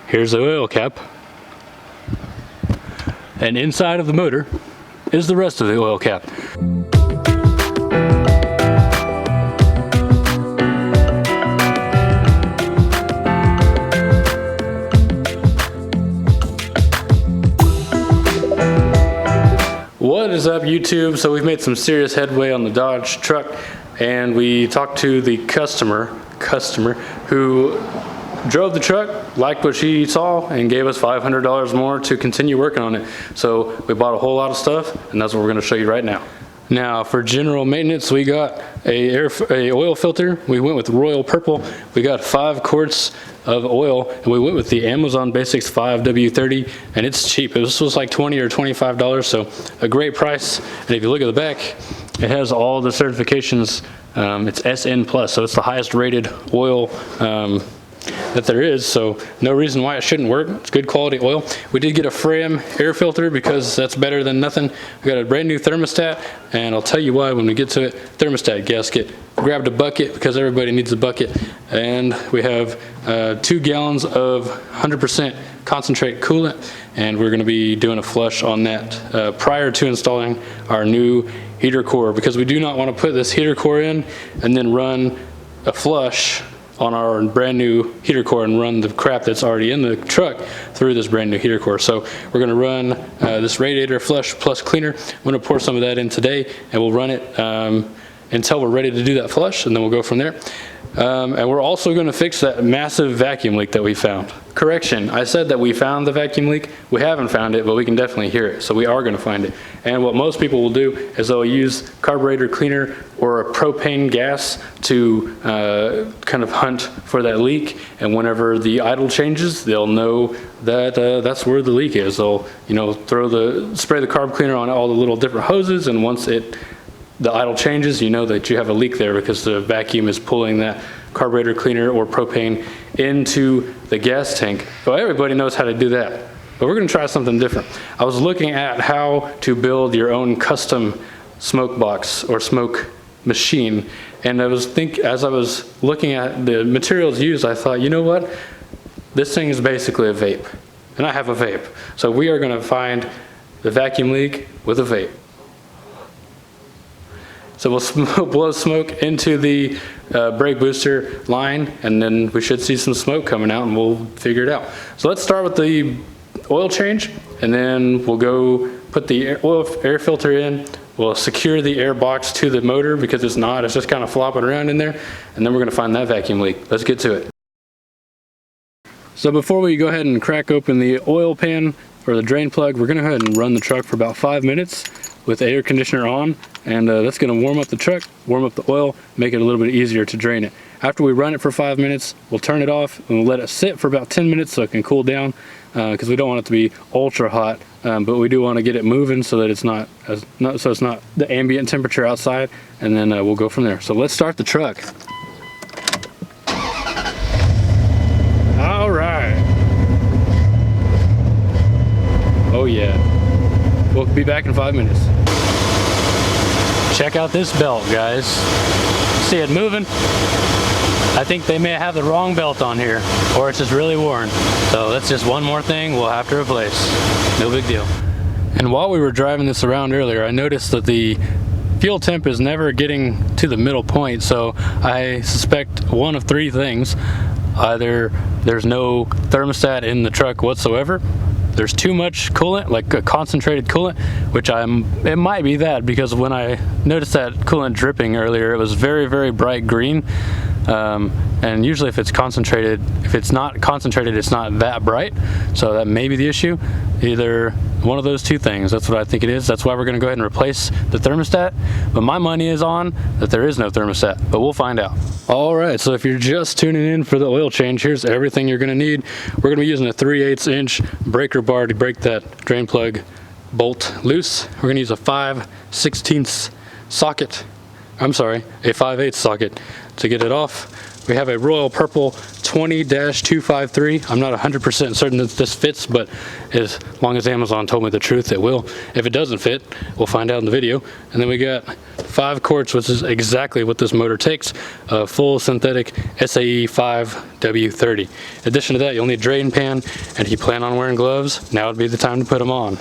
Here's the oil cap. And inside of the motor is the rest of the oil cap. What is up, YouTube? So we've made some serious headway on the Dodge truck, and we talked to the customer who drove the truck, liked what she saw, and gave us $500 more to continue working on it. So we bought a whole lot of stuff, and that's what we're going to show you right now. Now, for general maintenance, we got a oil filter. We went with Royal Purple. We got 5 quarts of oil, and we went with the Amazon Basics 5W30, and it's cheap. This was like $20 or $25, so a great price. And if you look at the back, it has all the certifications. It's SN+, so it's the highest rated oil that there is, so no reason why it shouldn't work. It's good quality oil. We did get a Fram air filter because that's better than nothing. We got a brand new thermostat, and I'll tell you why when we get to it. Thermostat gasket. Grabbed a bucket because everybody needs a bucket, and we have 2 gallons of 100% concentrate coolant, and we're going to be doing a flush on that prior to installing our new heater core, because we do not want to put this heater core in and then run a flush on our brand new heater core and run the crap that's already in the truck through this brand new heater core. So we're gonna run this radiator flush plus cleaner. I'm gonna pour some of that in today, and we'll run it until we're ready to do that flush, and then we'll go from there. And we're also gonna fix that massive vacuum leak that we found. Correction, I said that we found the vacuum leak. We haven't found it, but we can definitely hear it, so we are gonna find it. And what most people will do is they'll use carburetor cleaner or a propane gas to kind of hunt for that leak, and whenever the idle changes, they'll know that that's where the leak is. They'll, you know, spray the carb cleaner on all the little different hoses, and once the idle changes, you know that you have a leak there because the vacuum is pulling that carburetor cleaner or propane into the gas tank. So everybody knows how to do that, but we're gonna try something different. I was looking at how to build your own custom smoke box or smoke machine, and as I was looking at the materials used, I thought, you know what? This thing is basically a vape, and I have a vape. So we are gonna find the vacuum leak with a vape. So we'll blow smoke into the brake booster line, and then we should see some smoke coming out, and we'll figure it out. So let's start with the oil change, and then we'll go put the air filter in. We'll secure the air box to the motor because it's just kind of flopping around in there, and then we're gonna find that vacuum leak. Let's get to it. So before we go ahead and crack open the oil pan or the drain plug, we're gonna go ahead and run the truck for about 5 minutes with the air conditioner on, and that's going to warm up the truck, warm up the oil, make it a little bit easier to drain it. After we run it for 5 minutes, we'll turn it off and we'll let it sit for about 10 minutes so it can cool down, because we don't want it to be ultra hot, but we do want to get it moving so that it's not the ambient temperature outside, and then we'll go from there. So let's start the truck. All right. Oh yeah. We'll be back in 5 minutes. Check out this belt, guys. See it moving? I think they may have the wrong belt on here, or it's just really worn. So that's just one more thing we'll have to replace. No big deal. And while we were driving this around earlier, I noticed that the fuel temp is never getting to the middle point, so I suspect one of 3 things. Either there's no thermostat in the truck whatsoever, there's too much coolant, like a concentrated coolant, which it might be that, because when I noticed that coolant dripping earlier, it was very, very bright green. And usually if it's concentrated, if it's not concentrated, it's not that bright. So that may be the issue. Either one of those 2 things. That's what I think it is. That's why we're gonna go ahead and replace the thermostat. But my money is on that there is no thermostat, but we'll find out. All right, so if you're just tuning in for the oil change, here's everything you're gonna need. We're gonna be using a 3/8 inch breaker bar to break that drain plug bolt loose. We're gonna use a 5/16 socket. I'm sorry, a 5/8 socket to get it off. We have a Royal Purple 20-253. I'm not 100% certain that this fits, but as long as Amazon told me the truth, it will. If it doesn't fit, we'll find out in the video. And then we got 5 quarts, which is exactly what this motor takes, a full synthetic SAE 5W30. In addition to that, you'll need a drain pan, and if you plan on wearing gloves, now would be the time to put them on.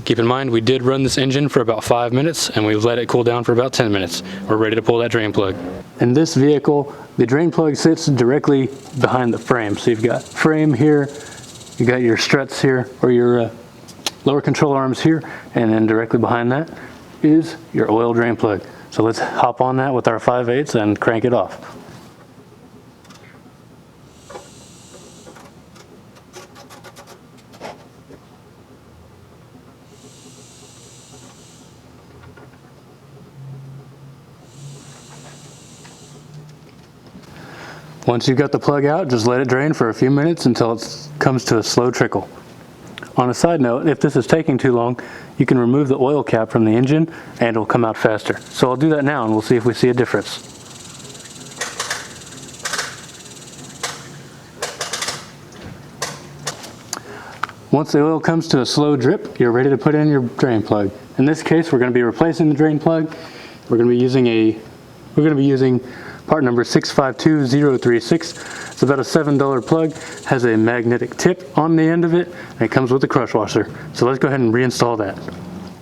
Keep in mind, we did run this engine for about 5 minutes, and we let it cool down for about 10 minutes. We're ready to pull that drain plug. In this vehicle, the drain plug sits directly behind the frame. So you've got frame here, you got your struts here, or your lower control arms here, and then directly behind that is your oil drain plug. So let's hop on that with our 5/8 and crank it off. Once you've got the plug out, just let it drain for a few minutes until it comes to a slow trickle. On a side note, if this is taking too long, you can remove the oil cap from the engine and it'll come out faster. So I'll do that now and we'll see if we see a difference. Once the oil comes to a slow drip, you're ready to put in your drain plug. In this case, we're going to be replacing the drain plug. We're going to be using part number 652036. It's about a $7 plug, has a magnetic tip on the end of it, and it comes with a crush washer. So let's go ahead and reinstall that.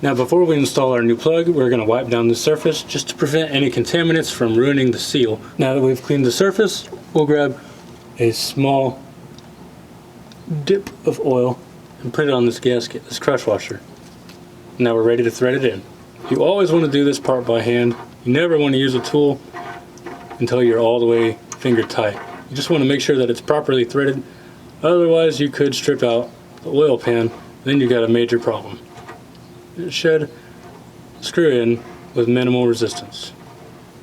Now before we install our new plug, we're going to wipe down the surface just to prevent any contaminants from ruining the seal. Now that we've cleaned the surface, we'll grab a small dip of oil and put it on this gasket, this crush washer. Now we're ready to thread it in. You always want to do this part by hand. You never want to use a tool until you're all the way finger tight. You just want to make sure that it's properly threaded, otherwise you could strip out the oil pan, then you've got a major problem. It should screw in with minimal resistance.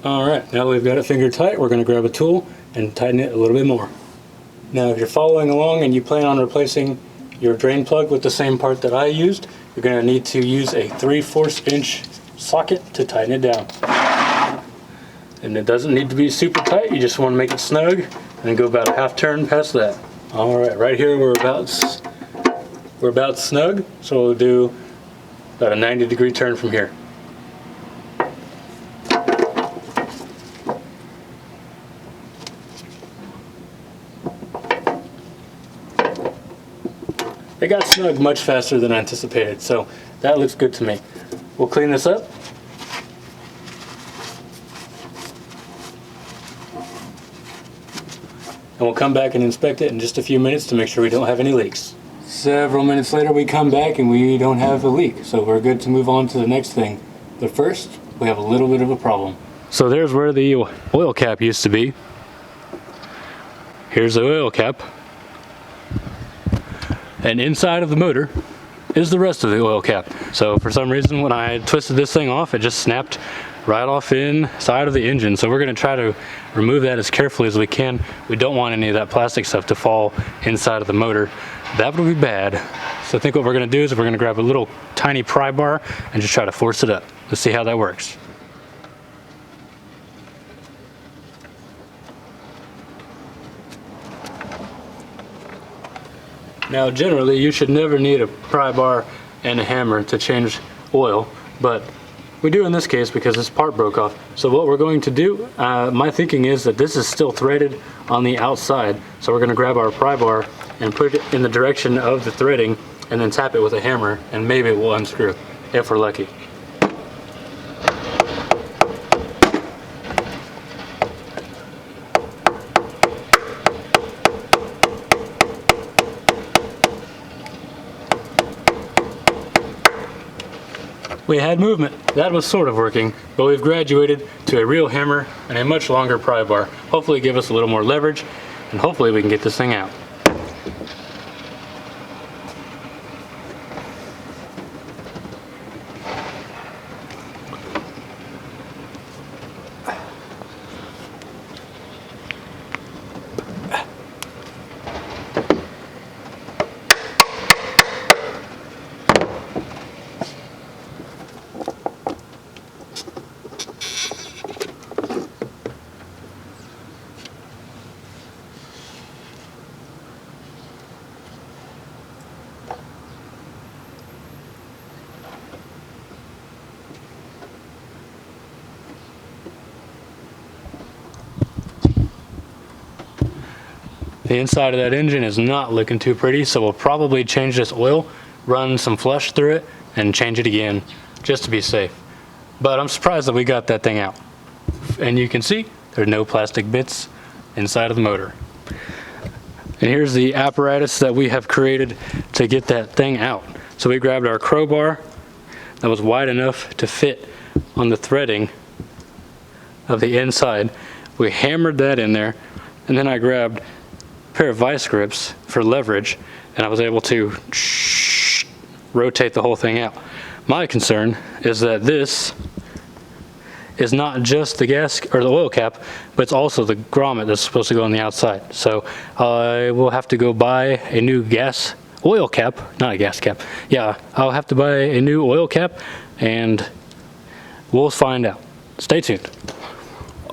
Alright, now that we've got it finger tight, we're going to grab a tool and tighten it a little bit more. Now if you're following along and you plan on replacing your drain plug with the same part that I used, you're going to need to use a 3/4 inch socket to tighten it down. And it doesn't need to be super tight, you just want to make it snug and then go about a half turn past that. Alright, right here we're about snug, so we'll do about a 90-degree turn from here. It got snug much faster than anticipated, so that looks good to me. We'll clean this up. And we'll come back and inspect it in just a few minutes to make sure we don't have any leaks. Several minutes later we come back and we don't have a leak, so we're good to move on to the next thing. But first, we have a little bit of a problem. So there's where the oil cap used to be. Here's the oil cap. And inside of the motor is the rest of the oil cap. So for some reason when I twisted this thing off, it just snapped right off inside of the engine. So we're going to try to remove that as carefully as we can. We don't want any of that plastic stuff to fall inside of the motor. That would be bad. So I think what we're going to do is we're going to grab a little tiny pry bar and just try to force it up. Let's see how that works. Now generally you should never need a pry bar and a hammer to change oil, but we do in this case because this part broke off. So what we're going to do, my thinking is that this is still threaded on the outside. So we're going to grab our pry bar and put it in the direction of the threading and then tap it with a hammer and maybe it will unscrew if we're lucky. We had movement. That was sort of working, but we've graduated to a real hammer and a much longer pry bar. Hopefully give us a little more leverage, and hopefully we can get this thing out. The inside of that engine is not looking too pretty, so we'll probably change this oil, run some flush through it, and change it again, just to be safe. But I'm surprised that we got that thing out. And you can see there's no plastic bits inside of the motor. And here's the apparatus that we have created to get that thing out. So we grabbed our crowbar that was wide enough to fit on the threading of the inside. We hammered that in there, and then I grabbed a pair of vice grips for leverage, and I was able to rotate the whole thing out. My concern is that this is not just the gas or the oil cap, but it's also the grommet that's supposed to go on the outside. So I will have to go buy a new oil cap, not a gas cap. Yeah, I'll have to buy a new oil cap, and we'll find out. Stay tuned.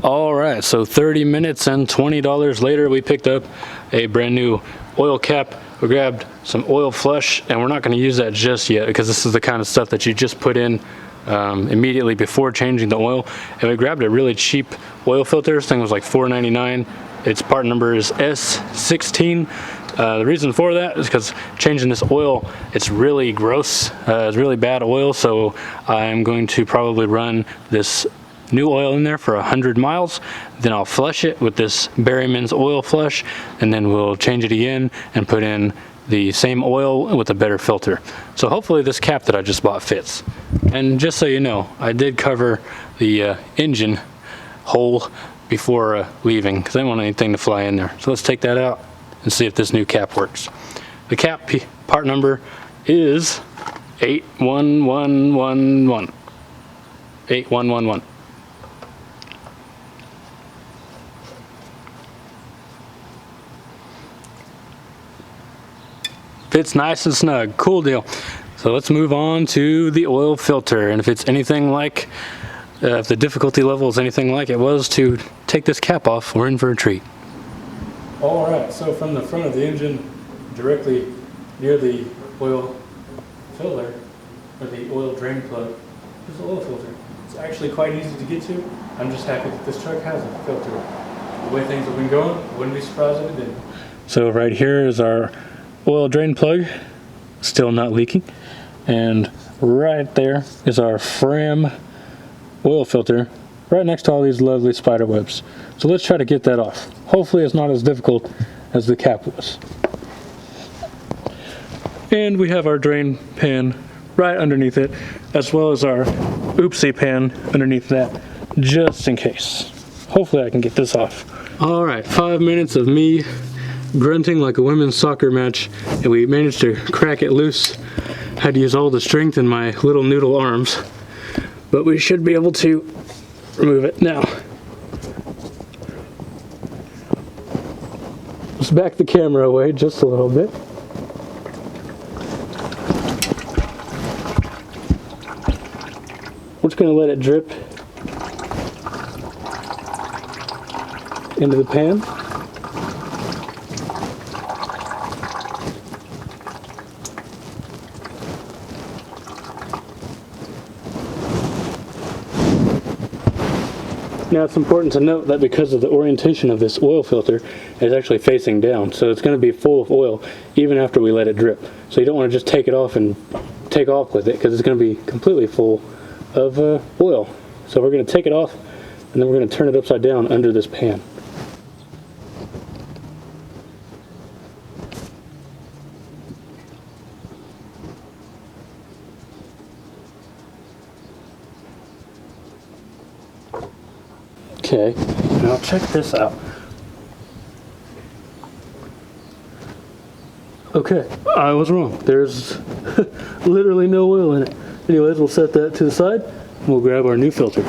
All right, so 30 minutes and $20 later, we picked up a brand new oil cap. We grabbed some oil flush, and we're not going to use that just yet because this is the kind of stuff that you just put in immediately before changing the oil. And we grabbed a really cheap oil filter. This thing was like $4.99. Its part number is S16. The reason for that is because changing this oil, it's really gross. It's really bad oil, so I'm going to probably run this new oil in there for 100 miles. Then I'll flush it with this Berryman's oil flush, and then we'll change it again and put in the same oil with a better filter. So hopefully this cap that I just bought fits. And just so you know, I did cover the engine hole before leaving because I didn't want anything to fly in there. So let's take that out and see if this new cap works. The cap part number is 81111. 8111. Fits nice and snug. Cool deal. So let's move on to the oil filter, and if it's anything like if the difficulty level is anything like it was to take this cap off, we're in for a treat. All right, so from the front of the engine, directly near the oil filler, or the oil drain plug, is the oil filter. It's actually quite easy to get to. I'm just happy that this truck has a filter. The way things have been going, I wouldn't be surprised if it didn't. So right here is our oil drain plug, still not leaking, and right there is our Fram oil filter, right next to all these lovely spider webs. So let's try to get that off. Hopefully it's not as difficult as the cap was. And we have our drain pan right underneath it, as well as our oopsie pan underneath that, just in case. Hopefully I can get this off. All right, 5 minutes of me grunting like a women's soccer match, and we managed to crack it loose. Had to use all the strength in my little noodle arms, but we should be able to remove it now. Let's back the camera away just a little bit. We're just going to let it drip into the pan. Now it's important to note that because of the orientation of this oil filter, it's actually facing down, so it's going to be full of oil even after we let it drip. So you don't want to just take it off and take off with it, because it's going to be completely full of oil. So we're going to take it off, and then we're going to turn it upside down under this pan. Okay, now check this out. Okay, I was wrong. There's literally no oil in it. Anyways, we'll set that to the side and we'll grab our new filter.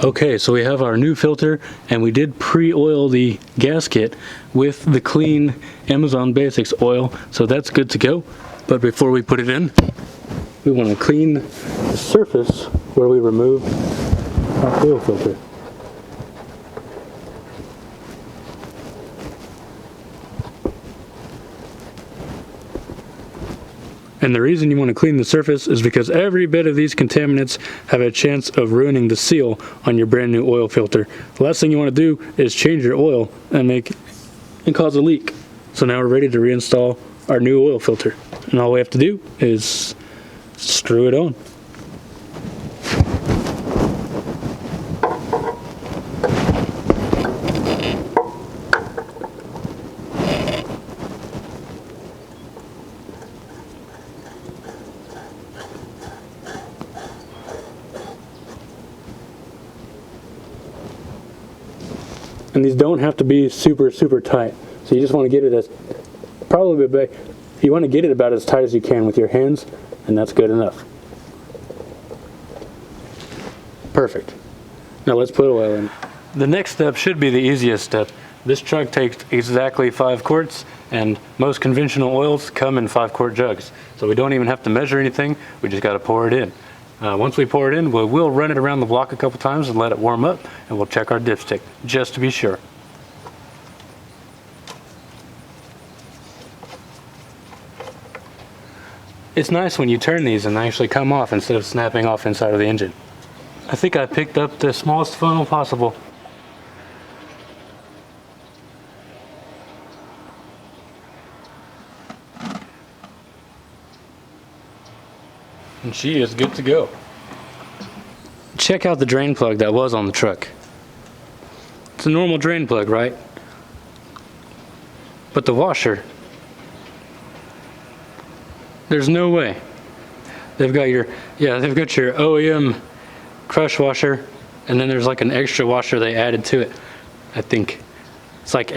Okay, so we have our new filter, and we did pre-oil the gasket with the clean Amazon Basics oil, so that's good to go. But before we put it in, we want to clean the surface where we removed our oil filter. And the reason you want to clean the surface is because every bit of these contaminants have a chance of ruining the seal on your brand new oil filter. The last thing you want to do is change your oil and cause a leak. So now we're ready to reinstall our new oil filter. And all we have to do is screw it on. And these don't have to be super tight. So you just want to get it as you want to get it about as tight as you can with your hands, and that's good enough. Perfect. Now let's put oil in. The next step should be the easiest step. This truck takes exactly 5 quarts, and most conventional oils come in 5-quart jugs. So we don't even have to measure anything, we just got to pour it in. Once we pour it in, we'll run it around the block a couple times and let it warm up, and we'll check our dipstick just to be sure. It's nice when you turn these and they actually come off instead of snapping off inside of the engine. I think I picked up the smallest funnel possible. And she is good to go. Check out the drain plug that was on the truck. It's a normal drain plug, right? But the washer, there's no way. They've got your OEM crush washer, and then there's like an extra washer they added to it. I think it's like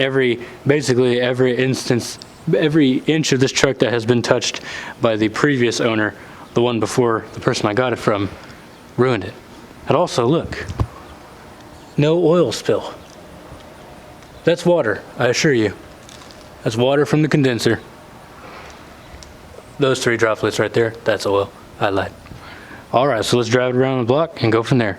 basically every inch of this truck that has been touched by the previous owner, the one before the person I got it from, ruined it. And also, look, no oil spill. That's water, I assure you. That's water from the condenser. Those 3 droplets right there, that's oil. I lied. All right, so let's drive it around the block and go from there.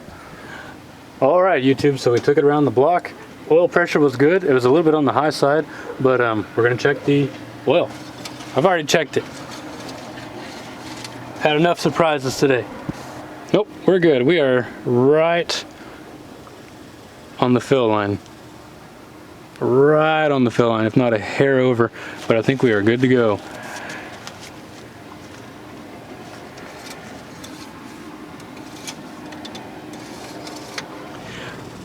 All right, YouTube, so we took it around the block. Oil pressure was good. It was a little bit on the high side, but we're gonna check the oil. I've already checked it. Had enough surprises today. Nope, we're good. We are right on the fill line. Right on the fill line, if not a hair over, but I think we are good to go.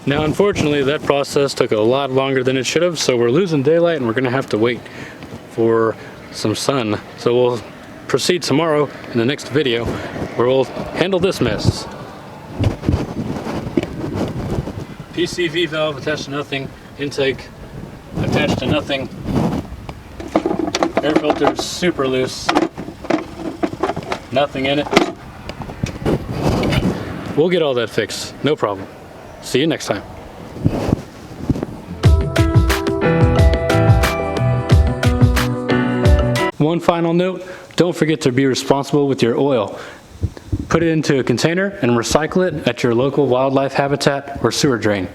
Now, unfortunately, that process took a lot longer than it should have, so we're losing daylight and we're gonna have to wait for some sun. So we'll proceed tomorrow in the next video where we'll handle this mess. PCV valve attached to nothing, intake attached to nothing, air filter super loose, nothing in it. We'll get all that fixed, no problem. See you next time. One final note, don't forget to be responsible with your oil. Put it into a container and recycle it at your local wildlife habitat or sewer drain.